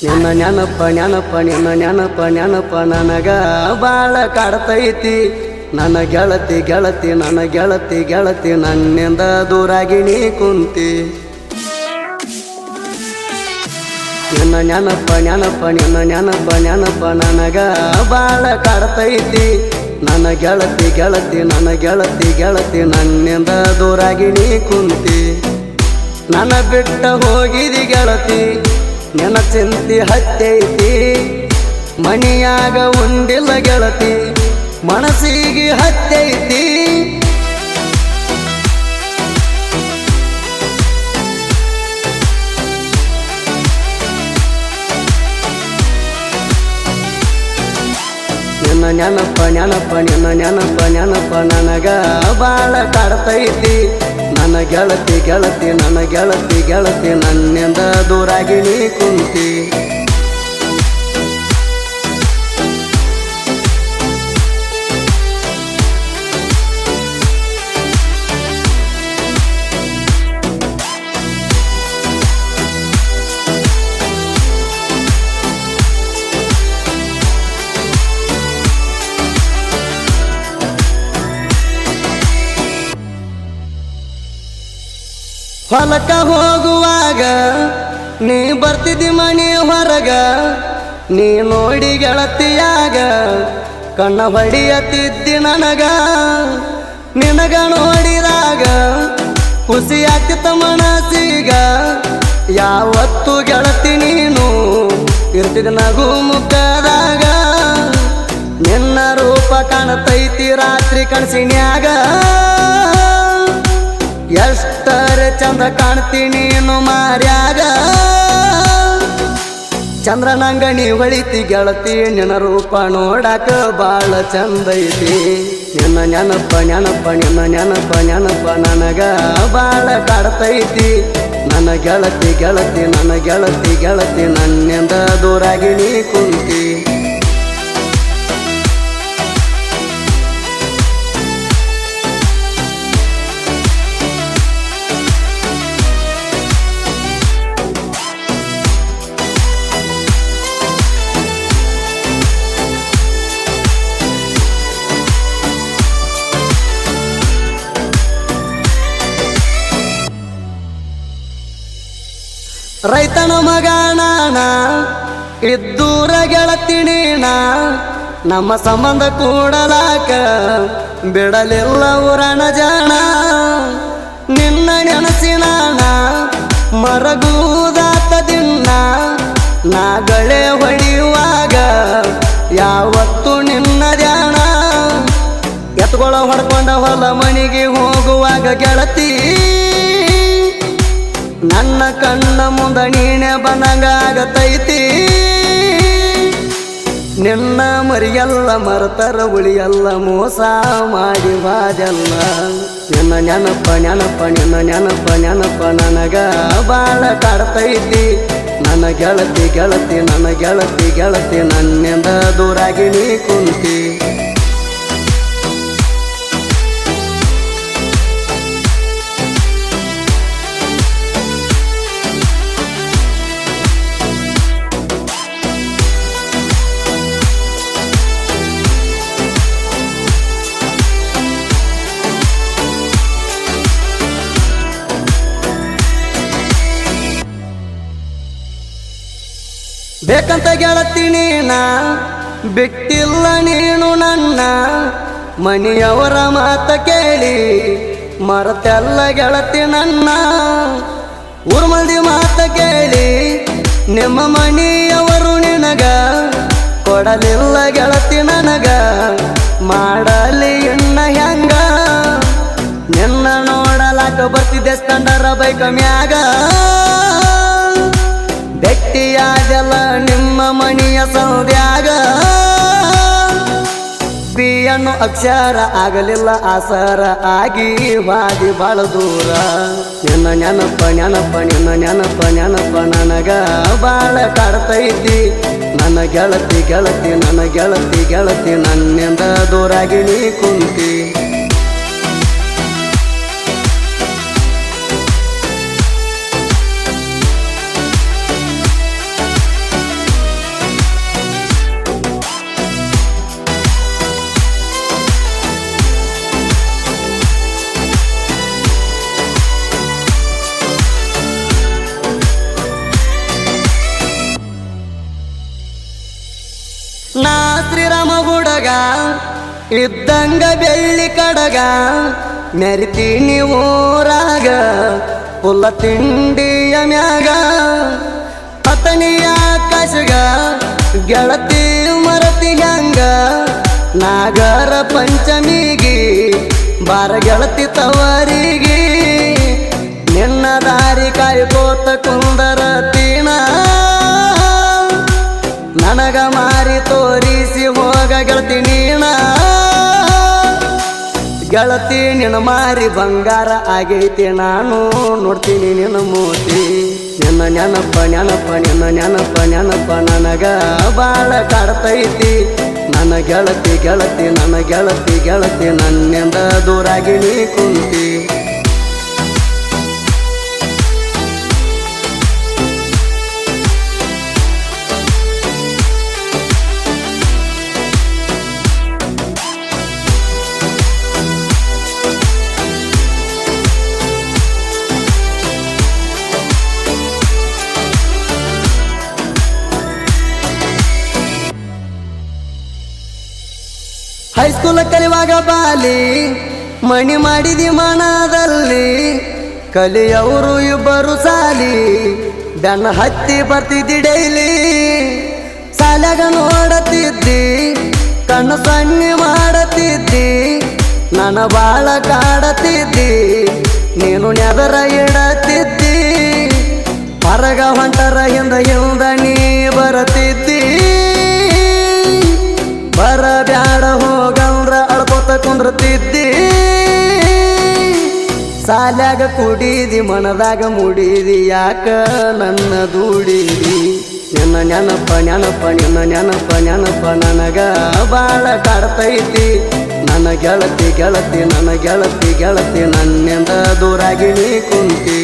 ನಿನ್ನ ನೆನಪ ನನಗ ಬಾಳ ಕಾಡ್ತೈತಿ. ನನ್ನ ಗೆಳತಿ ನನ್ನಿಂದ ದೂರಾಗಿ ನೀ ಕುಂತಿ. ನಿನ್ನ ನೆನಪ ನನಗ ಬಾಳ ಕಾಡ್ತೈತಿ. ನನ್ನ ಗೆಳತಿ ನನ್ನಿಂದ ದೂರಾಗಿ ನೀ ಕುಂತಿ. ನನ್ನ ಬಿಟ್ಟ ಹೋಗಿದಿ ಗೆಳತಿ, ನಿನ್ನ ಚಿಂತಿ ಹತ್ತೈತಿ. ಮನಿಯಾಗ ಉಂಡಿಲ್ಲ ಗೆಳತಿ, ಮನಸ್ಸಿಗೆ ಹತ್ತೈತಿ. ನಿನ್ನ ನೆನಪ ನನಗ ಬಾಳ ಕಾಡ್ತೈತಿ. ನನ್ನ ಗೆಳತಿ ನನ್ನಿಂದ ದೂರಾಗಿ ನೀ ಕುಂತಿ. ಹೊಲಕ ಹೋಗುವಾಗ ನೀ ಬರ್ತಿದ್ದಿ ಮನಿ ಹೊರಗ, ನೀ ನೋಡಿ ಗೆಳತಿಯಾಗ ಕಣ್ಣ ಹೊಡಿಯತ್ತಿದ್ದಿ ನನಗ. ನಿನಗ ನೋಡಿದಾಗ ಖುಷಿ ಆಗ್ತಿತ್ತ ಮನಸ್ಸಿಗ. ಯಾವತ್ತು ಗೆಳತಿ ನೀನು ಇರ್ತಿದ್ದ ನಗು ಮುಖದಾಗ. ನಿನ್ನ ರೂಪ ಕಾಣತೈತಿ ರಾತ್ರಿ ಕನಸಿನ್ಯಾಗ. ಎಷ್ಟರೆ ಚಂದ ಕಾಣ್ತೀನಿ ನೀನು ಮಾರ್ಯಾಗ. ಚಂದ್ರನಂಗ ನೀ ಹೊಳಿತಿ ಗೆಳತಿ, ನಿನ್ನ ರೂಪ ನೋಡಾಕ ಬಾಳ ಚಂದ ಐತಿ. ನಿನ್ನ ನೆನಪ ನನಗ ಬಾಳ ಕಾಡ್ತೈತಿ. ನನ್ನ ಗೆಳತಿ ನನ್ನಿಂದ ದೂರಾಗಿ ನೀ ಕುಂತಿ. ರೈತನ ಮಗ ನಾನ ಇದ್ದೂರ ಗೆಳತಿ ನೀನ. ನಮ್ಮ ಸಂಬಂಧ ಕೂಡಲಾಕ ಬಿಡಲಿಲ್ಲ ಊರನ ಜನ. ನಿನ್ನ ನೆನಸಿ ನಾನ ಮರಗುದಾತ ದಿನ. ನಾಗಳೆ ಹೊಡೆಯುವಾಗ ಯಾವತ್ತು ನಿನ್ನ ಧ್ಯಾನ. ಎತ್ಕೊಳ ಹೊಡ್ಕೊಂಡ ಹೊಲ ಮನೆಗೆ ಹೋಗುವಾಗ ಗೆಳತಿ, ನನ್ನ ಕಣ್ಣ ಮುಂದ ನೀನೆ ಬಂದಂಗಾಗತೈತಿ. ನಿನ್ನ ಮರಿಯಲ್ಲ ಮರತರ ಉಳಿಯಲ್ಲ, ಮೋಸ ಮಾಡಿ ಬಾಜಲ್ಲ. ನಿನ್ನ ನೆನಪ ನನಗ ಬಾಳ ಕಾಡ್ತೈತಿ. ನನ್ನ ಗೆಳತಿ ನನ್ನಿಂದ ದೂರಾಗಿ ನೀ ಕುಂತಿ. ಬೇಕಂತ ಗೆಳತಿ ನೀನ ಬಿಟ್ಟಿಲ್ಲ ನೀನು ನನ್ನ. ಮನೆಯವರ ಮಾತ ಕೇಳಿ ಮರತೆಲ್ಲ ಗೆಳತಿ ನನ್ನ. ಊರ್ ಮಂದಿ ಮಾತ ಕೇಳಿ ನಿಮ್ಮ ಮನೆಯವರು ನಿನಗ ಕೊಡಲಿಲ್ಲ ಗೆಳತಿ ನನಗ. ಮಾಡಲಿ ಇನ್ನ ಹೆಂಗ, ನಿನ್ನ ನೋಡಲಾಕ ಬರ್ತಿದ್ದೆ ಸ್ಕಂಡರ ಬೈಕ ಮ್ಯಾಗ. ಬೆಟ್ಟಿಯಾದಲ್ಲ ನಿಮ್ಮ ಮನೆಯ ಸೌದ್ಯಾಗ. ಬಿಯನ್ನು ಅಕ್ಷರ ಆಗಲಿಲ್ಲ ಆಸರ ಆಗಿ ವಾದಿ ಬಾಳ ದೂರ. ನಿನ್ನ ನೆನಪ ನನಗ ಬಾಳ ಕಾಡ್ತೈತಿ. ನನ್ನ ಗೆಳತಿ ನನ್ನಿಂದ ದೂರಾಗಿ ನೀ ಕುಂತಿ. ಇದ್ದಂಗ ಬೆಳ್ಳಿ ಕಡಗ ಮೆರಿತೀನಿ ಊರಾಗ ಪುಲ್ಲ ತಿಂಡಿಯ ಮ್ಯಾಗ ಪತನಿಯ ಆಕಾಶಗ ಗೆಳತಿ ಮರತಿ ಹಂಗ ನಾಗರ ಪಂಚಮಿಗಿ ಬಾರ ಗೆಳತಿ ತವರಿಗೆ ನಿನ್ನ ದಾರಿ ಕಾಯ್ಕೋತ ಕುಂದರ ತೀನ ನನಗ ಮಾರಿ ತೋರಿಸಿ ಹೋಗ ಗೆಳತಿ ನೀಣ ಗೆಳತಿ ನಿನ್ನ ಮಾರಿ ಬಂಗಾರ ಆಗೈತಿ ನಾನು ನೋಡ್ತೀನಿ ನಿನ್ನ ಮೂತಿ ನಿನ್ನ ನೆನಪ ನೆನಪ ನಿನ್ನ ನೆನಪ ನೆನಪ ನನಗ ಬಾಳ ಕಾಡ್ತೈತಿ ನನ್ನ ಗೆಳತಿ ಗೆಳತಿ ನನ್ನ ಗೆಳತಿ ಗೆಳತಿ ನನ್ನಿಂದ ದೂರಾಗಿ ನೀ ಕುಂತಿ ಹೈಸ್ಕೂಲ್ ಕಲಿಯುವಾಗ ಬಾಲಿ ಮಣಿ ಮಾಡಿದಿ ಮನದಲ್ಲಿ ಕಲಿಯವರು ಇಬ್ಬರು ಸಾಲಿ ಬೆನ್ನ ಹತ್ತಿ ಬರ್ತಿದ್ದಿ ಡೈಲಿ ಸಾಲಾಗ ನೋಡತಿದ್ದಿ ಕಣ್ಣು ಸಣ್ಣಿ ಮಾಡತಿದ್ದಿ ನನ್ನ ಬಾಳ ಕಾಡತಿದ್ದಿ ನೀನು ನೆದರ ಇಡತಿದ್ದಿ ಹೊರಗ ಹೊಂಟರ ಹಿಂದ ಹಿಂದ ನೀ ಬರತಿದ್ದಿ ಬರಬ್ಯಾಡ ಹೋಗಂದ್ರ ಅಳ್ಕೋತ ಕುಂದ್ರತಿದ್ದಿ ಸಾಲ್ಯಾಗ ಕುಡಿದಿ ಮನದಾಗ ಮುಡಿದಿ ಯಾಕ ನನ್ನ ದೂಡಿದಿ ನಿನ್ನ ನೆನಪ ನೆನಪ ನಿನ್ನ ನೆನಪ ನೆನಪ ನನಗ ಬಾಳ ಕಾಡ್ತೈತಿ ನನ್ನ ಗೆಳತಿ ಗೆಳತಿ ನನ್ನ ಗೆಳತಿ ಗೆಳತಿ ನನ್ನಿಂದ ದೂರಾಗಿ ನೀ ಕುಂತಿ